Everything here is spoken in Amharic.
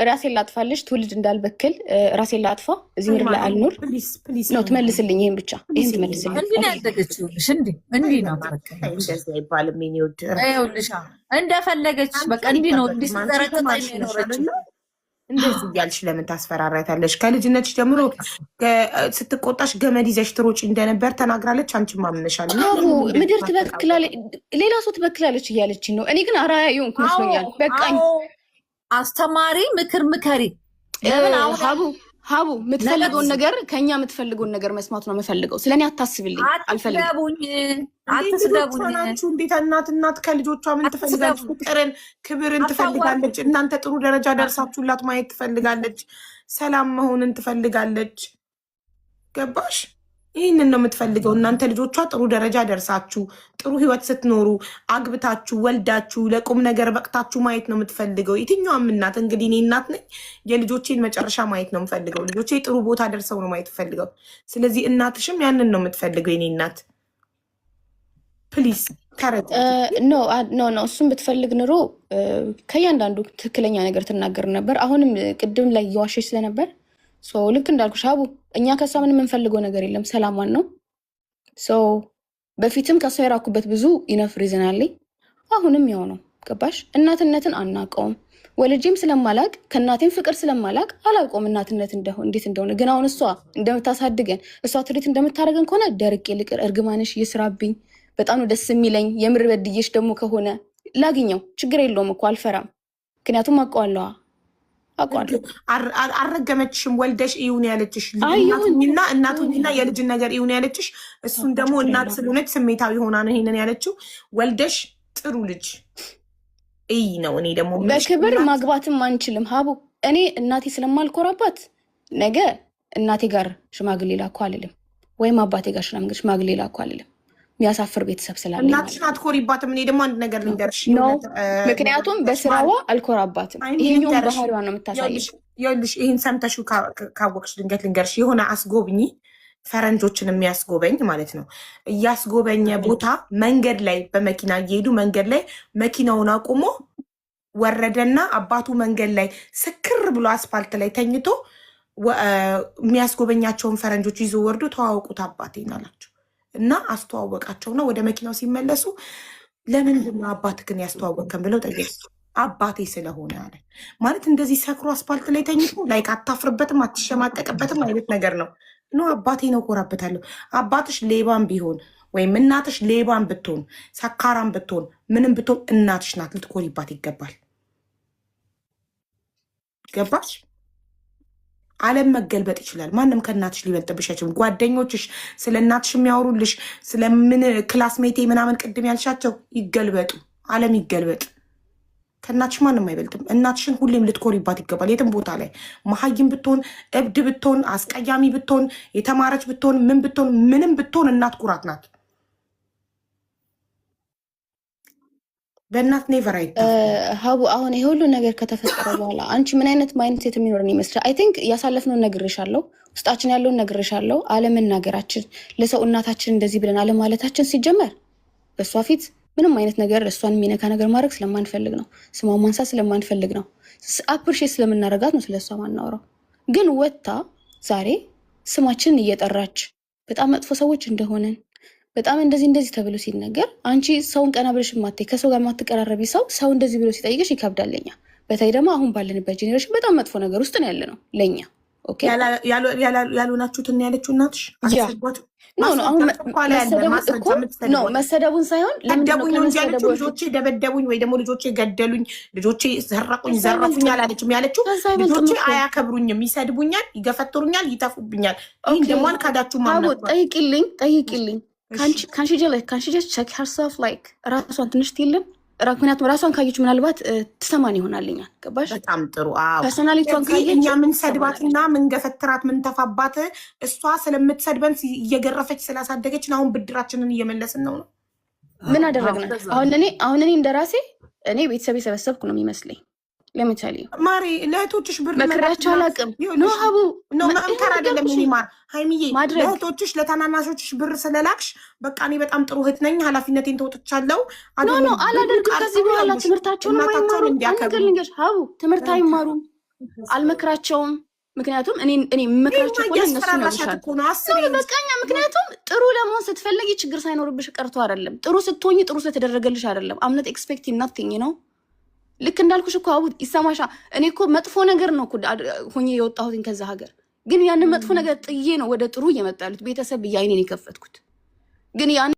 ራሴን ላጥፋልሽ ትውልድ እንዳልበክል ራሴን ላጥፋ እዚህ ምድር ላይ አልኖር ነው ትመልስልኝ ይሄን ብቻ ይሄን ትመልስልኝ እንዴ ያደገችውልሽ እንዴ ነው በቃ እንደዚህ አይባልም ምን ይወድ አይውልሽ እንደፈለገች በቃ እንዴ ነው እንዲስተረከታኝ ነው እንደዚህ እያልሽ ለምን ታስፈራራታለሽ? ከልጅነትሽ ጀምሮ ስትቆጣሽ ገመድ ይዘሽ ትሮጪ እንደነበር ተናግራለች። አንቺም ማምነሻል። ምድር ትበክላለች፣ ሌላ ሰው ትበክላለች እያለች ነው። እኔ ግን አራያ የሆንኩ መስሎኛል። በቃኝ። አስተማሪ ምክር ምከሪ። ሀቡ የምትፈልገውን ነገር ከኛ የምትፈልገውን ነገር መስማት ነው የምፈልገው። ስለኔ አታስብልኝ፣ አልፈልግም። አትስደቡኝ። እንዴት እናት ከልጆቿ ምን ትፈልጋለች? ፍቅርን፣ ክብርን ትፈልጋለች። እናንተ ጥሩ ደረጃ ደርሳችሁላት ማየት ትፈልጋለች። ሰላም መሆንን ትፈልጋለች። ገባሽ? ይህንን ነው የምትፈልገው። እናንተ ልጆቿ ጥሩ ደረጃ ደርሳችሁ ጥሩ ህይወት ስትኖሩ አግብታችሁ ወልዳችሁ ለቁም ነገር በቅታችሁ ማየት ነው የምትፈልገው። የትኛውም እናት እንግዲህ እኔ እናት ነኝ። የልጆቼን መጨረሻ ማየት ነው የምፈልገው። ልጆቼ ጥሩ ቦታ ደርሰው ነው ማየት ፈልገው። ስለዚህ እናትሽም ያንን ነው የምትፈልገው። የኔ እናት ፕሊዝ ተረድ ኖ እሱም ብትፈልግ ኑሮ ከእያንዳንዱ ትክክለኛ ነገር ትናገር ነበር። አሁንም ቅድም ላይ እየዋሸች ስለነበር ልክ እንዳልኩሽ ሀቡ እኛ ከሷ ምን የምንፈልገው ነገር የለም፣ ሰላሟን ነው። በፊትም ከሷ የራኩበት ብዙ ኢነፍ ሪዝን አለኝ። አሁንም ያው ነው። ገባሽ? እናትነትን አናውቀውም። ወልጄም ስለማላቅ ከእናቴም ፍቅር ስለማላቅ አላውቀውም እናትነት እንዴት እንደሆነ። ግን አሁን እሷ እንደምታሳድገን እሷ ትሪት እንደምታደርገን ከሆነ ደርቄ ልቅር፣ እርግማንሽ ይስራብኝ። በጣም ነው ደስ የሚለኝ። የምር በድዬሽ ደግሞ ከሆነ ላግኘው፣ ችግር የለውም እኮ አልፈራም። ምክንያቱም አውቀዋለዋ አልረገመችሽም። ወልደሽ ይሁን ያለችሽ እና እናቱኝና የልጅን ነገር ይሁን ያለችሽ። እሱን ደግሞ እናት ስለሆነች ስሜታዊ ሆና ነው ይሄንን ያለችው። ወልደሽ ጥሩ ልጅ እይ ነው። እኔ ደግሞ በክብር ማግባትም አንችልም ሀቡ። እኔ እናቴ ስለማልኮራባት ነገ እናቴ ጋር ሽማግሌ ላኩ አልልም፣ ወይም አባቴ ጋር ሽማግሌ ላኩ አልልም። የሚያሳፍር ቤተሰብ ስላለ እናትሽን አትኮሪባትም። እኔ ደግሞ አንድ ነገር ልንገርሽ፣ ምክንያቱም በስራዋ አልኮራባትም። ይሄኛውን ባህሪዋ ነው የምታሳየው። ይኸውልሽ ይህን ሰምተሽው ካወቅሽ ድንገት ልንገርሽ፣ የሆነ አስጎብኚ ፈረንጆችን የሚያስጎበኝ ማለት ነው እያስጎበኘ ቦታ መንገድ ላይ በመኪና እየሄዱ መንገድ ላይ መኪናውን አቁሞ ወረደና አባቱ መንገድ ላይ ስክር ብሎ አስፋልት ላይ ተኝቶ የሚያስጎበኛቸውን ፈረንጆች ይዞ ወርዶ ተዋወቁት አባቴን አላቸው። እና አስተዋወቃቸውና ወደ መኪናው ሲመለሱ ለምንድን ነው አባትህን ያስተዋወቅከን ብለው ጠየቁ። አባቴ ስለሆነ አለ። ማለት እንደዚህ ሰክሮ አስፓልት ላይ ተኝቶ ላይክ አታፍርበትም፣ አትሸማቀቅበትም አይነት ነገር ነው። አባቴ ነው ኮራበታለሁ። አባትሽ ሌባን ቢሆን ወይም እናትሽ ሌባን ብትሆን ሰካራን ብትሆን ምንም ብትሆን እናትሽ ናት፣ ልትኮሪባት ይገባል። ገባሽ? ዓለም መገልበጥ ይችላል። ማንም ከእናትሽ ሊበልጥብሽ አይችልም። ጓደኞችሽ ስለ እናትሽ የሚያወሩልሽ ስለምን ክላስሜቴ ምናምን ቅድም ያልሻቸው ይገልበጡ፣ ዓለም ይገልበጥ። ከእናትሽ ማንም አይበልጥም። እናትሽን ሁሌም ልትኮሪባት ይገባል። የትም ቦታ ላይ መሀይም ብትሆን፣ እብድ ብትሆን፣ አስቀያሚ ብትሆን፣ የተማረች ብትሆን፣ ምን ብትሆን፣ ምንም ብትሆን እናት ኩራት ናት። በእናት ኔቨር ሀቡ አሁን ይሄ ሁሉ ነገር ከተፈጠረ በኋላ አንቺ ምን አይነት ማይንድ ሴት የሚኖረን ይመስላል? አይ ቲንክ ያሳለፍነውን ነግሬሻለሁ፣ ውስጣችን ያለውን ነግሬሻለሁ። አለመናገራችን፣ ለሰው እናታችን እንደዚህ ብለን አለማለታችን ሲጀመር በእሷ ፊት ምንም አይነት ነገር እሷን የሚነካ ነገር ማድረግ ስለማንፈልግ ነው። ስሟን ማንሳት ስለማንፈልግ ነው። አፕሪሼት ስለምናደርጋት ነው ስለሷ ማናወራው። ግን ወጥታ ዛሬ ስማችንን እየጠራች በጣም መጥፎ ሰዎች እንደሆነን በጣም እንደዚህ ተብሎ ሲነገር አንቺ ሰውን ቀና ብለሽ ማቴ ከሰው ጋር ማትቀራረቢ ሰው እንደዚህ ብሎ ሲጠይቅሽ ይከብዳለኛ። በተለይ ደግሞ አሁን ባለንበት ጄኔሬሽን በጣም መጥፎ ነገር ውስጥ ነው ያለ ነው ለኛ። ኦኬ ያልሆናችሁትን ያለችው እናትሽ መሰደቡን ሳይሆን ልጆቼ ደበደቡኝ ወይ ደግሞ ልጆቼ ገደሉኝ፣ ልጆቼ ዘረፉኝ አላለችም። ያለችው ልጆቼ አያከብሩኝም፣ ይሰድቡኛል፣ ይገፈትሩኛል፣ ይተፉብኛል። ይህን ደግሞ አልካዳችሁ ማለት ጠይቂልኝ ካንሺ ጀስት ቼክ ሄርሰልፍ ላይክ ራሷን ትንሽ ትይልን። ምክንያቱም ራሷን ካየች ምናልባት ትሰማን ይሆናልኛል። ገባሽ? በጣም ጥሩ። ፐርሶናሊቲዋን ካየች እኛ ምን ሰድባትና ምን ገፈትራት ምን ተፋባት እሷ ስለምትሰድበን እየገረፈች ስላሳደገችን አሁን ብድራችንን እየመለስን ነው። ምን አደረግን? አሁን እኔ እንደራሴ እኔ ቤተሰብ የሰበሰብኩ ነው የሚመስለኝ። ለምሳሌ ማሪ ለእህቶችሽ ብር መክራቸው አላውቅም። ኖ ሀቡ መምከር አይደለም ማር ሃይሚዬ ለእህቶችሽ ለታናናሾችሽ ብር ስለላክሽ በቃ እኔ በጣም ጥሩ እህት ነኝ ኃላፊነቴን ተወጥቻለሁ። ኖ አላደርግም። ከዚህ በኋላ ትምህርታቸውን አይማሩም። አንገር ልንገርሽ ሀቡ ትምህርት አይማሩም። አልመክራቸውም። ምክንያቱም እኔ መክራቸው እኮ እነሱ ነው በቃኛ። ምክንያቱም ጥሩ ለመሆን ስትፈልጊ ችግር ሳይኖርብሽ ቀርቶ አይደለም። ጥሩ ስትሆኝ ጥሩ ስለተደረገልሽ አይደለም። አምነት ኤክስፔክቲንግ ናቲንግ ነው። ልክ እንዳልኩሽ እኮ አቡ ይሰማሻ። እኔ እኮ መጥፎ ነገር ነው እኮ ሆኜ የወጣሁት ከዛ ሀገር፣ ግን ያንን መጥፎ ነገር ጥዬ ነው ወደ ጥሩ እየመጣ ያሉት። ቤተሰብ ብዬ አይኔን የከፈትኩት ግን ያን